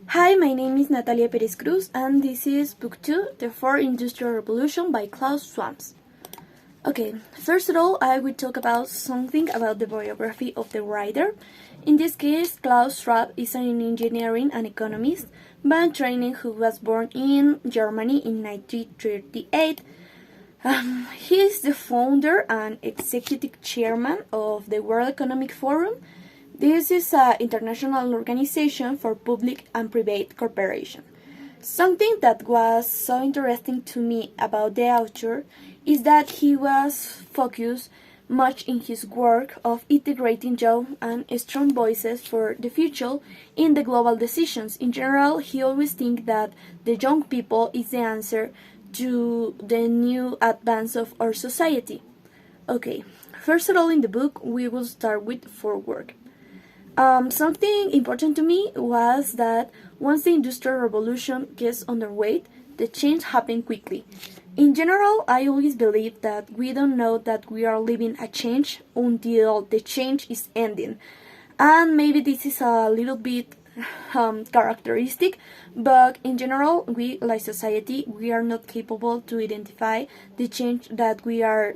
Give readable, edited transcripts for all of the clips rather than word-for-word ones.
Hi, my name is Natalia Perez Cruz, and this is Book 2, The Fourth Industrial Revolution by Klaus Schwab. Okay, first of all, I will talk about something about the biography of the writer. In this case, Klaus Schwab is an engineering and economist by training who was born in Germany in 1938. He is the founder and executive chairman of the World Economic Forum. This is an international organization for public and private cooperation. Something that was so interesting to me about the author is that he was focused much in his work of integrating young and strong voices for the future in the global decisions. In general, he always thinks that the young people is the answer to the new advance of our society. Okay, first of all in the book we will start with foreword. Something important to me was that once the Industrial Revolution gets underway, the change happened quickly. In general, I always believe that we don't know that we are living a change until the change is ending. And maybe this is a little bit characteristic, but in general, we, like society, we are not capable to identify the change that we are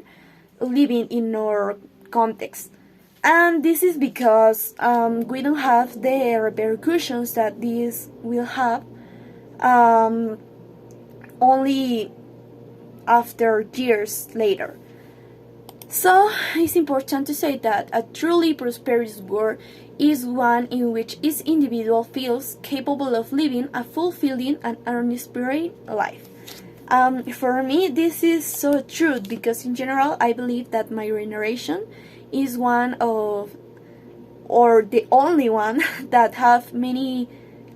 living in our context. And this is because we don't have the repercussions that this will have only after years later. So it's important to say that a truly prosperous world is one in which each individual feels capable of living a fulfilling and inspiring life. For me, this is so true because in general, I believe that my generation is one of, or the only one, that have many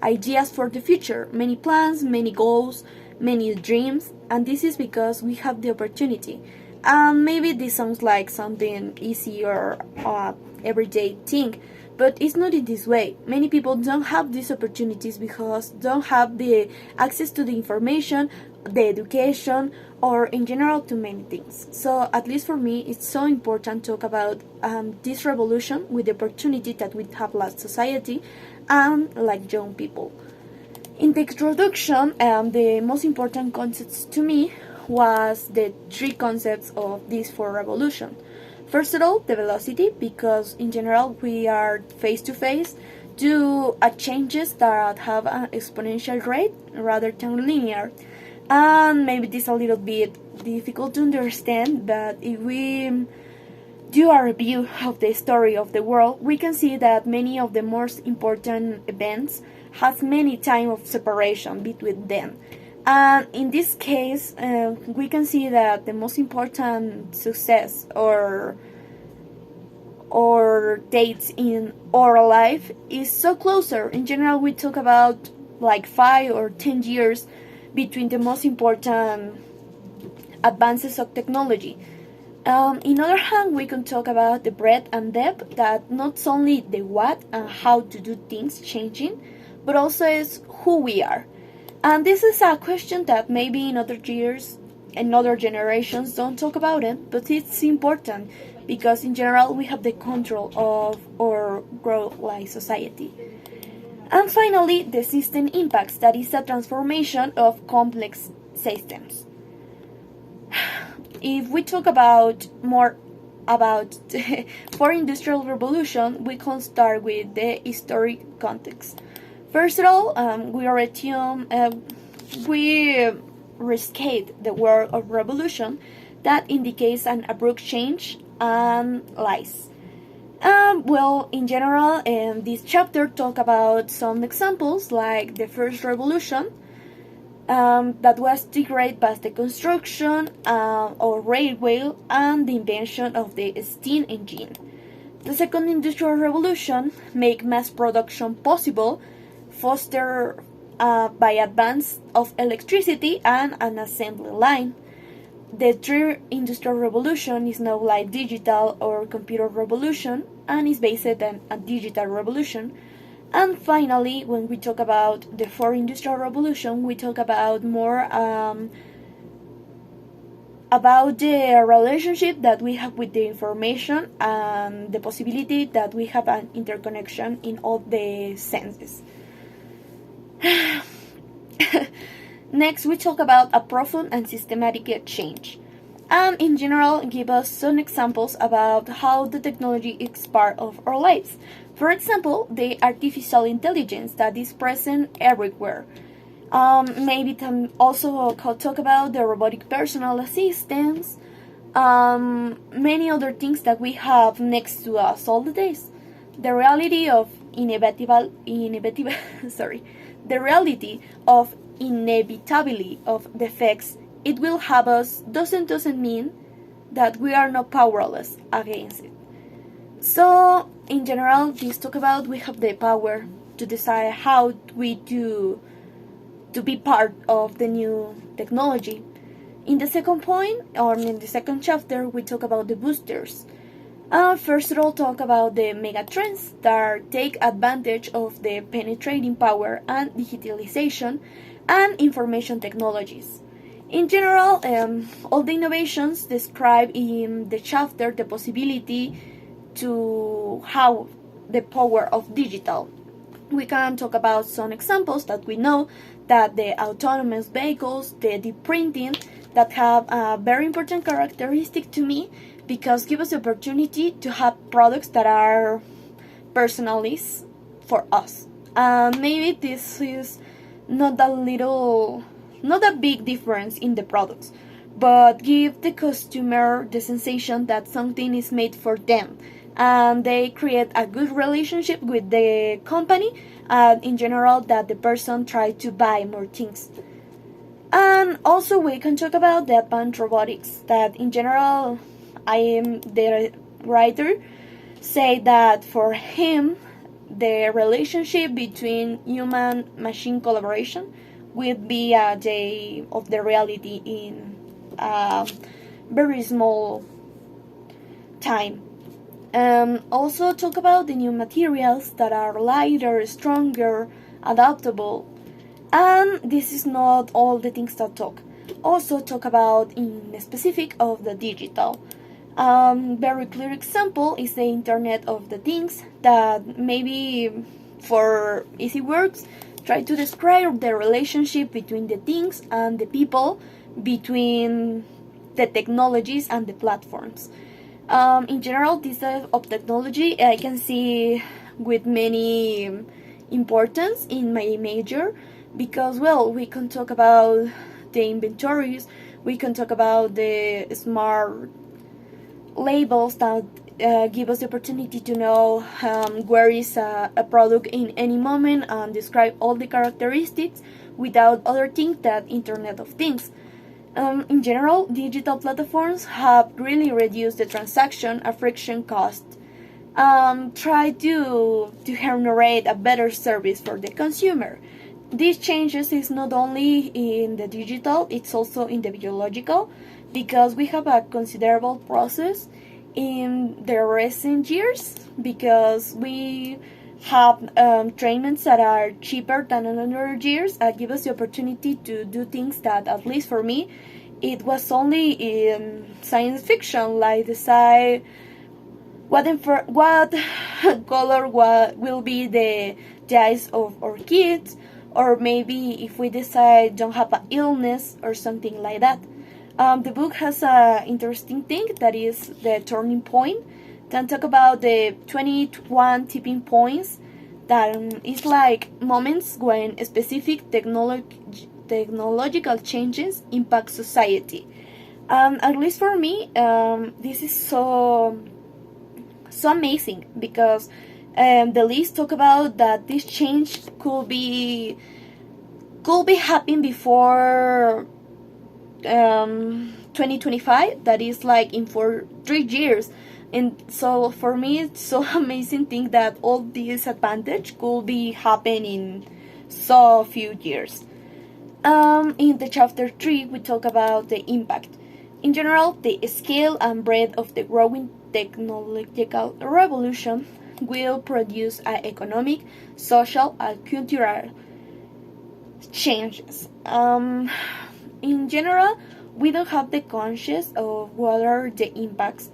ideas for the future, many plans, many goals, many dreams, and this is because we have the opportunity. Maybe this sounds like something easy or everyday thing, but it's not in this way. Many people don't have these opportunities because don't have the access to the information, the education, or in general to many things. So at least for me, it's so important to talk about this revolution with the opportunity that we have as society and like young people. In the introduction, the most important concepts to me was the three concepts of this fourth revolution. First of all, the velocity, because in general we are face to face to changes that have an exponential rate rather than linear. And maybe this is a little bit difficult to understand, but if we do a review of the story of the world, we can see that many of the most important events has many time of separation between them. And in this case, we can see that the most important success or dates in our life is so closer. In general, we talk about like 5 or 10 years between the most important advances of technology. In other hand, we can talk about the breadth and depth, that not only the what and how to do things changing, but also is who we are. And this is a question that maybe in other years and other generations don't talk about it, but it's important because in general we have the control of our growth like society. And finally, the system impacts, that is a transformation of complex systems. If we talk about more about the fourth industrial revolution, we can start with the historic context. First of all, we restate the word of revolution that indicates an abrupt change and lies. In general, this chapter talk about some examples like the first revolution that was triggered by the construction of railway and the invention of the steam engine. The second industrial revolution make mass production possible, fostered by advance of electricity and an assembly line. The third industrial revolution is now like digital or computer revolution and is based on a digital revolution. And finally, when we talk about the fourth industrial revolution, we talk about more about the relationship that we have with the information and the possibility that we have an interconnection in all the senses. Next, we talk about a profound and systematic change. And in general, give us some examples about how the technology is part of our lives. For example, the artificial intelligence that is present everywhere. Maybe also talk about the robotic personal assistants, many other things that we have next to us all the days. The reality of the reality of inevitably of the effects it will have us doesn't mean that we are not powerless against it. So in general, this talk about we have the power to decide how we do to be part of the new technology. In the second point, or in the second chapter, we talk about the boosters. First of all, talk about the mega trends that take advantage of the penetrating power and digitalization and information technologies. In general, all the innovations described in the chapter the possibility to how the power of digital. We can talk about some examples that we know that the autonomous vehicles, the deep printing, that have a very important characteristic to me because give us the opportunity to have products that are personalized for us. Maybe this is not a big difference in the products, but give the customer the sensation that something is made for them, and they create a good relationship with the company, and in general that the person try to buy more things. And also we can talk about the advanced robotics that in general I am the writer say that for him the relationship between human machine collaboration will be a day of the reality in a very small time. Also talk about the new materials that are lighter, stronger, adaptable. And this is not all the things that talk. Also talk about in specific of the digital. Very clear example is the Internet of the Things that maybe for easy words try to describe the relationship between the things and the people, between the technologies and the platforms. In general, this type of technology I can see with many importance in my major because, well, we can talk about the inventories, we can talk about the smart labels that give us the opportunity to know where is a product in any moment and describe all the characteristics without other things that Internet of Things. In general, digital platforms have really reduced the transaction and friction cost. Try to generate a better service for the consumer. These changes is not only in the digital, it's also in the biological, because we have a considerable process in the recent years because we have treatments that are cheaper than in other years give us the opportunity to do things that, at least for me, it was only in science fiction, like decide what color will be the eyes of our kids, or maybe if we decide don't have an illness or something like that. The book has an interesting thing that is the turning point. Then talk about the 21 tipping points that is like moments when specific technological changes impact society. At least for me, this is so amazing because the list talk about that this change could be happening before 2025, that is like in 3 years. And so for me it's so amazing thing that all this advantage could be happening in so few years. In the chapter 3 we talk about the impact. In general, the scale and breadth of the growing technological revolution will produce economic, social and cultural changes. In general, we don't have the conscious of what are the impacts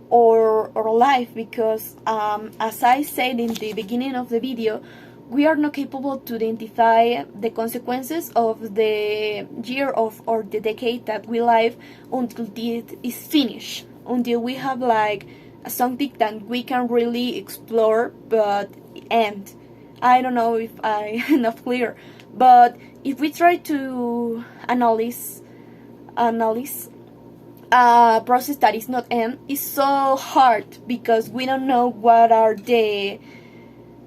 or life because as I said in the beginning of the video, we are not capable to identify the consequences of the year of or the decade that we live until it is finished, until we have like something that we can really explore but end. I don't know if I enough clear, but if we try to analyze a process that is not end, is so hard because we don't know what are the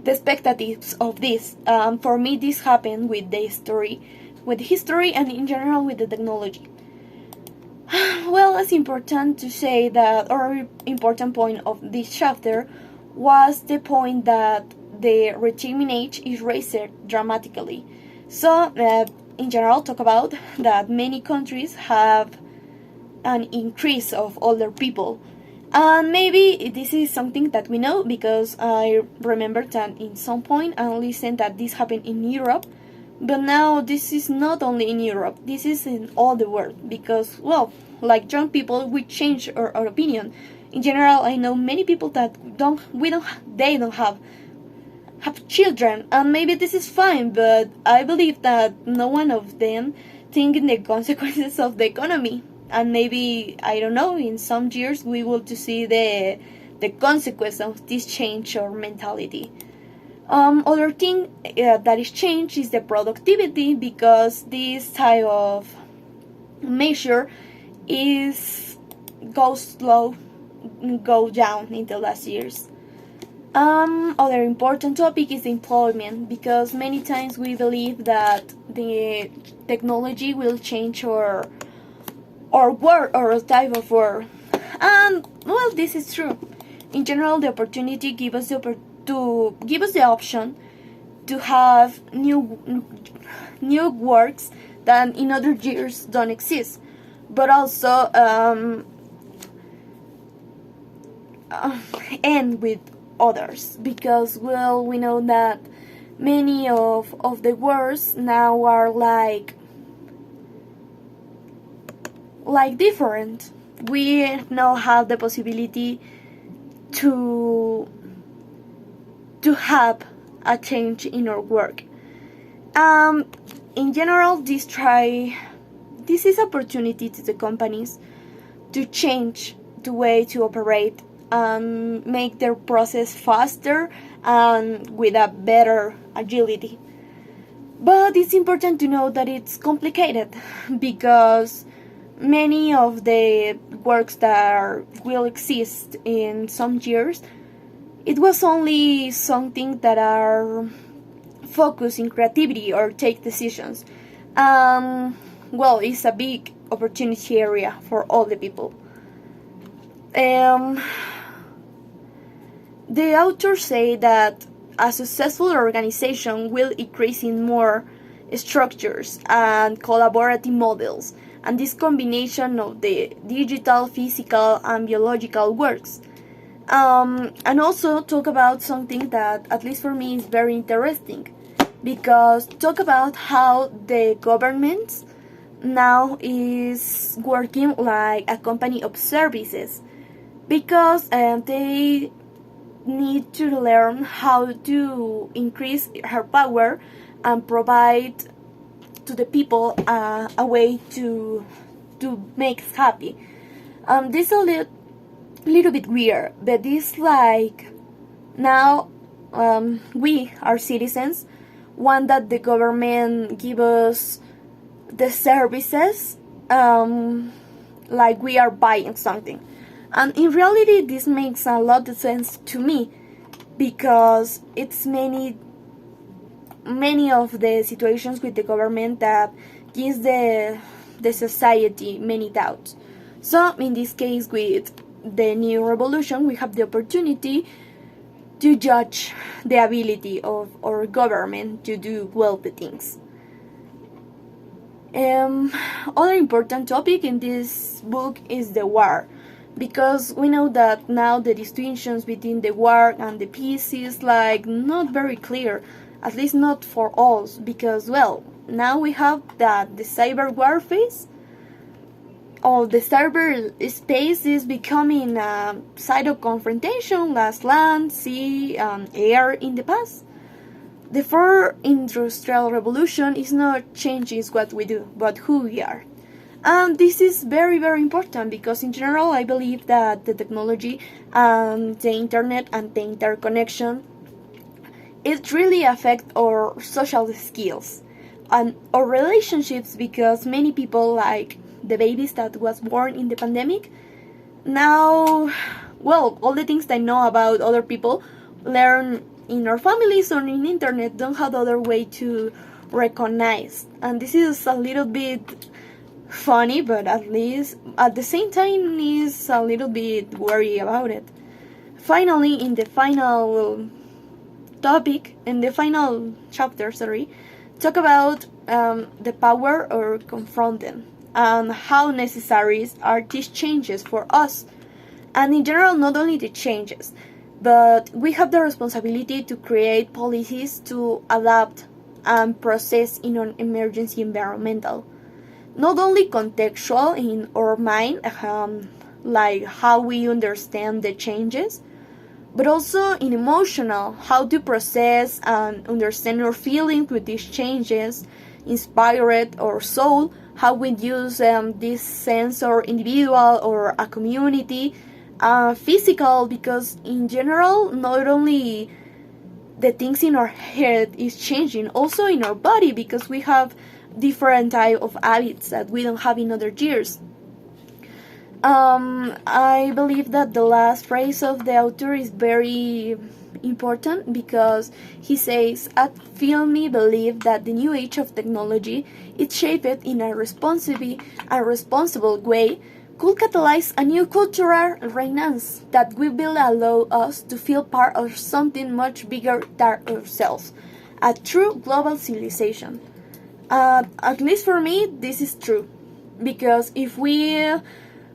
expectations of this. For me, this happened with history, and in general with the technology. Well, it's important to say that, or important point of this chapter, was the point that the retirement age is raised dramatically. So, in general, talk about that many countries have an increase of older people. And maybe this is something that we know because I remember that in some point I listened that this happened in Europe, but now this is not only in Europe, this is in all the world because, well, like young people, we change our opinion. In general, I know many people that they don't have children, and maybe this is fine, but I believe that no one of them think in the consequences of the economy. And maybe, I don't know, in some years we will to see the consequence of this change or mentality. Other thing that is changed is the productivity, because this type of measure goes down in the last years. Other important topic is employment, because many times we believe that the technology will change our work or type of work, and well, this is true. In general, the opportunity give us the option to have new works that in other years don't exist, but also end with others, because, well, we know that many of the words now are like different. We now have the possibility to have a change in our work. In general, this is opportunity to the companies to change the way to operate and make their process faster and with a better agility. But it's important to know that it's complicated, because many of the works that will exist in some years, it was only something that are focused in creativity or take decisions. Well, it's a big opportunity area for all the people. The authors say that a successful organization will increase in more structures and collaborative models, and this combination of the digital, physical, and biological works. And also talk about something that, at least for me, is very interesting, because talk about how the government now is working like a company of services, because they need to learn how to increase her power and provide to the people a way to make us happy. This is a little bit weird, but it's like now we, our citizens, want that the government give us the services like we are buying something. And in reality, this makes a lot of sense to me, because it's many of the situations with the government that gives the society many doubts. So in this case, with the new revolution, we have the opportunity to judge the ability of our government to do well the things. Other important topic in this book is the war, because we know that now the distinctions between the war and the peace is like not very clear, at least not for us, because, well, now we have that the cyber warfare, or the cyber space, is becoming a site of confrontation, as land, sea, and air in the past. The fourth industrial revolution is not changing what we do, but who we are. And this is very, very important because in general I believe that the technology and the internet and the interconnection, it really affects our social skills and our relationships, because many people, like the babies that was born in the pandemic, now, well, all the things they know about other people learn in our families or in internet, don't have other way to recognize. And this is a little bit funny, but at least at the same time is a little bit worry about it. Finally, in the final topic, in the final chapter, talk about the power or confront them and how necessary are these changes for us. And in general, not only the changes, but we have the responsibility to create policies to adapt and process in an emergency environmental. Not only contextual in our mind, like how we understand the changes, but also in emotional, how to process and understand our feelings with these changes, inspired our soul, how we use this sense or individual or a community, physical, because in general, not only the things in our head is changing, also in our body, because we have different type of habits that we don't have in other years. I believe that the last phrase of the author is very important because he says, I firmly believe that the new age of technology, it's shaped in a responsible way, could catalyze a new cultural renaissance that will allow us to feel part of something much bigger than ourselves, a true global civilization. At least for me, this is true, because if we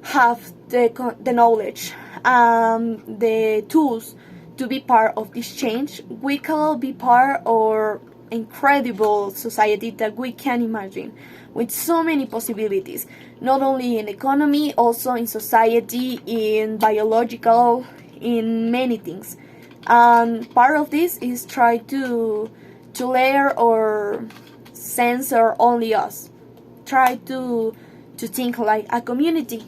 have the knowledge, the tools to be part of this change, we can be part of incredible society that we can imagine, with so many possibilities, not only in economy, also in society, in biological, in many things. And part of this is try to layer or censor only us. Try to think like a community,